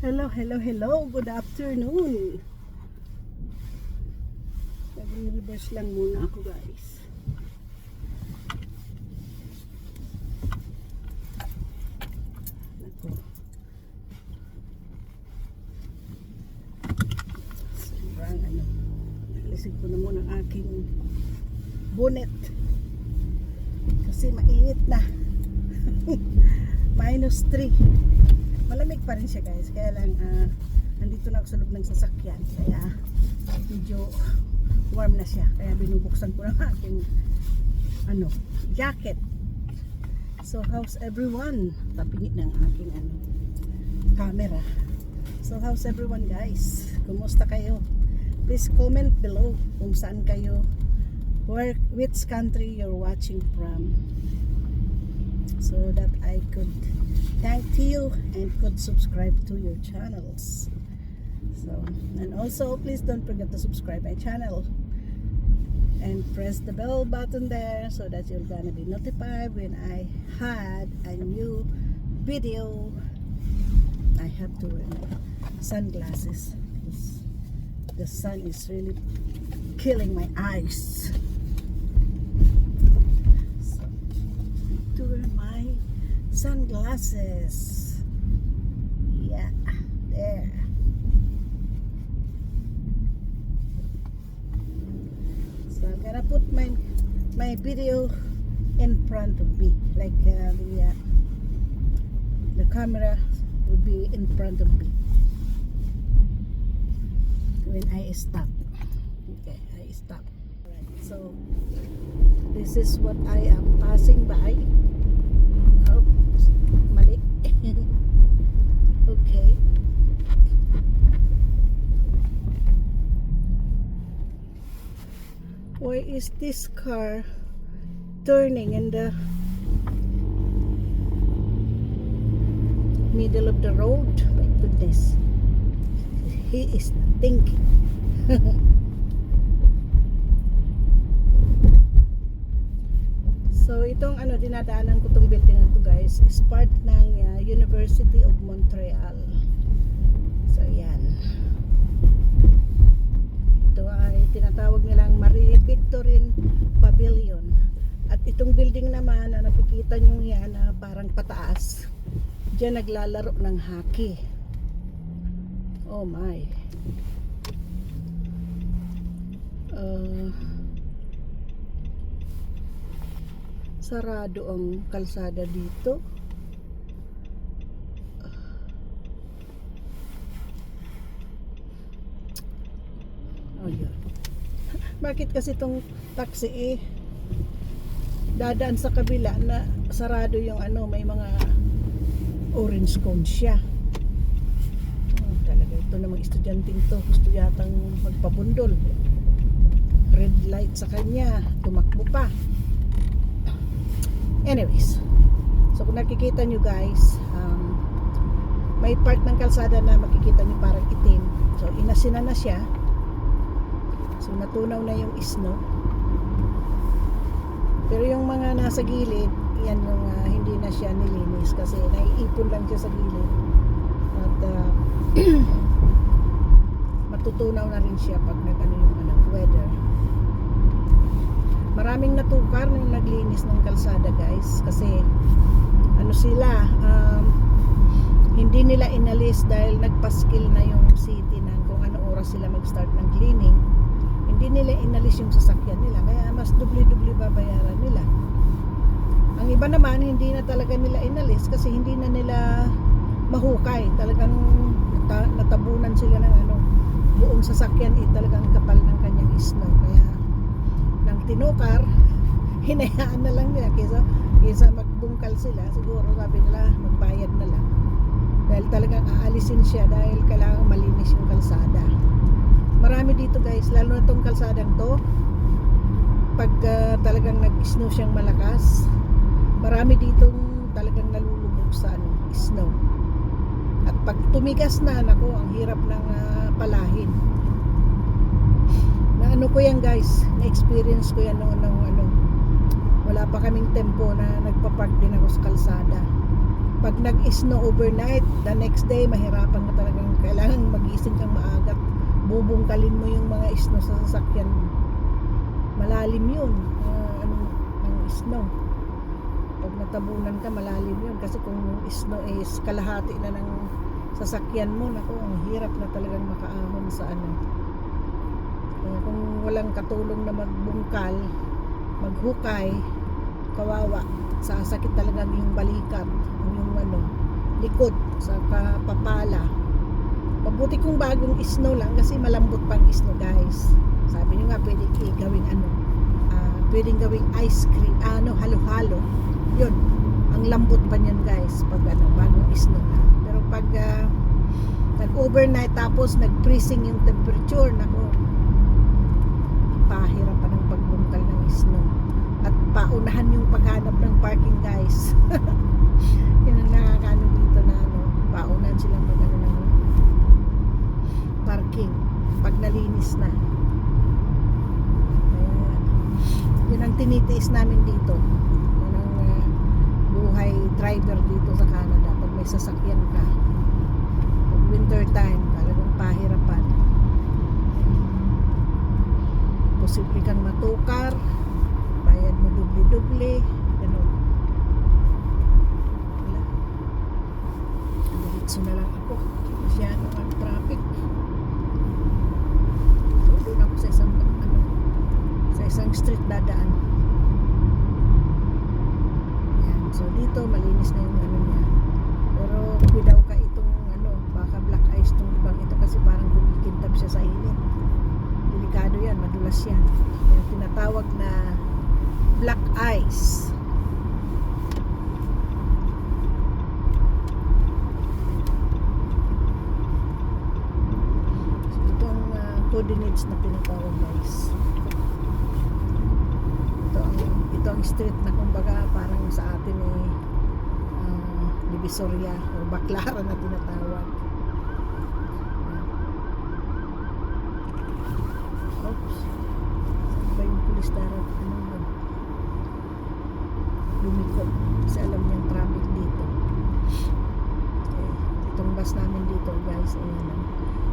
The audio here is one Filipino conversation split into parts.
Hello, hello, hello. Good afternoon. Nag-reverse lang muna ako, guys. Ako. Sobrang nalisig ko na muna ang aking bonnet. Kasi mainit na. -3. Malamig pa rin siya, guys, kaya lang nandito na ako sa loob ng sasakyan, kaya medyo warm na siya, kaya binubuksan ko ng aking jacket. So how's everyone? Tapingit ng aking camera. So how's everyone, guys? Kumusta kayo? Please comment below kung saan kayo, which country you're watching from, so that I could thank you and could subscribe to your channels. So, and also please don't forget to subscribe my channel and press the bell button there so that you're gonna be notified when I had a new video. I have to wear my sunglasses because the sun is really killing my eyes. So, to wear my sunglasses. Yeah, there. So I'm gonna put my video in front of me, like the camera would be in front of me when I stop. Okay, I stop. Right, so this is what I am passing by. Mali. Okay. Why is this car turning in the middle of the road? My goodness. He is not thinking. So itong dinadaanan ko tong building na to, guys, is part ng University of Montreal. So yan. Ito ay tinatawag nilang Marie Victorine Pavilion. At itong building naman na nakikita nyo yan na parang pataas, diyan naglalaro ng hockey. Oh my. Sarado ang kalsada dito. Oh yun. Bakit kasi itong taxi dadaan sa kabila na sarado yung may mga orange cone siya. Oh, talaga ito namang estudyanteng to, gusto yatang magpabundol. Red light sa kanya, tumakbo pa. Anyways, so kung nakikita nyo, guys, may part ng kalsada na makikita nyo parang itim. So inasina na siya. So natunaw na yung snow. Pero yung mga nasa gilid, yan yung hindi na siya nilinis kasi naiipon lang siya sa gilid. At matutunaw na rin siya pag yung weather. Maraming natukar nung naglinis ng kalsada, guys, kasi sila hindi nila inalis dahil nagpaskil na yung city na kung anong oras sila mag-start ng cleaning. Hindi nila inalis yung sasakyan nila, kaya mas dubli-dubli babayaran nila. Ang iba naman hindi na talaga nila inalis kasi hindi na nila mahukay, talagang natabunan sila ng buong sasakyan talagang kapal ng kanyang snow, kaya ng tinukar, hinayaan na lang nila kaysa magbungkal sila. Siguro sabi nila magbayad na lang dahil talagang aalisin siya dahil kailangan malinis yung kalsada. Marami dito, guys, lalo na tong kalsadang to, pag talagang nag-snow siyang malakas, marami ditong talagang nalulubog sa snow. At pag tumigas na, nako, ang hirap ng palahin. Na ko yan, guys, na-experience ko yan noon wala pa kaming tempo na nagpa-park din ako sa kalsada. Pag nag-snow overnight, the next day mahirapan ka talagang, kailangan magising kang maaga. Bubungkalin mo yung mga snow sa sasakyan mo. Malalim yun, ang snow. Pag natabunan ka, malalim yun. Kasi kung snow is kalahati na ng sasakyan mo, naku, ang hirap na talagang makaahon sa ano. Kaya kung walang katulong na magbungkal, maghukay, kawawa, sasakit talaga yung balikat, yung likod sa papala. Mabuti kung bagong snow lang kasi malambot pang snow, guys. Sabi nyo nga pwedeng gawing pwedeng gawing ice cream, halo-halo. Yun, ang lambot pa niyan, guys, pag bagong snow na. Pero pag nag-overnight tapos nag-freezing yung temperature, nako, pahirap pa ng pagbungkal ng snow. At paunahan yung paghanap ng parking, guys. Yun ang nakakaano dito na paunahan silang magano ng parking pag nalinis na. Yun ang tinitiis namin dito. Yun ang buhay driver dito sa Canada. Pag may sasakyan ka, pag winter time, talagang pahirapan. Posible kang matukar, bayad mo dubli-dubli, ganun. Wala. Diretso na lang ako. Masyado ang traffic. So, doon ako sa isang street dadaan. Yan. So dito malinis na yung niya. Pero daw ka itong baka black ice tong ibang ito kasi parang kumikintab siya sa init. Delikado yan, madulas yan. Yan tinatawag na black ice. So ito ang coordinates na pinatawag, guys. Ito ang street na kumbaga parang sa atin Divisoria o Baclaran na tinatawag. Oops, saan ba yung pulis darat? Lumiko kasi alam niyang traffic dito. Okay. Itong bus namin dito, guys,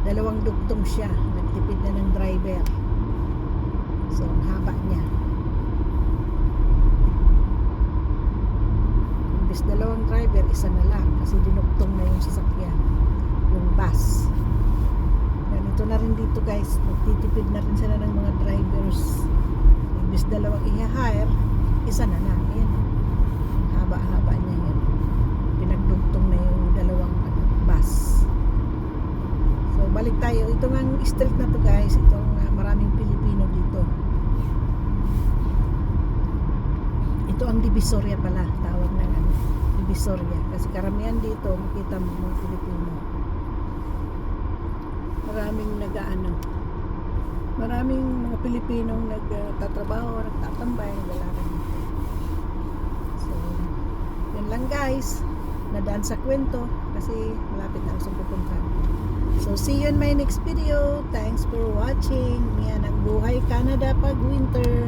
dalawang dugtong siya, nagtipid na ng driver. So ang haba niya. Imbes dalawang driver, isa na lang kasi dinugtong na yung sasakyan, yung bus. Ganito na rin dito, guys, nagtitipid na rin sila ng mga drivers. Imbes dalawang i-hire, isa na lang. Ayan, haba-haba niya yan, pinagdugtong na yung dalawang bus. So balik tayo, ito nga street na to, guys, itong maraming Pilipino dito. Ito ang Divisoria pala, tawag ng Divisoria. Kasi karamihan dito, makita mo mga Pilipino. Maraming mga Pilipinong nagtatrabaho, nagtatambay, naglalakad dito. So, yan lang, guys. Nadaan sa kwento kasi malapit na ako sa pupuntahan. So, see you in my next video. Thanks for watching. Yan ang buhay Canada pag winter.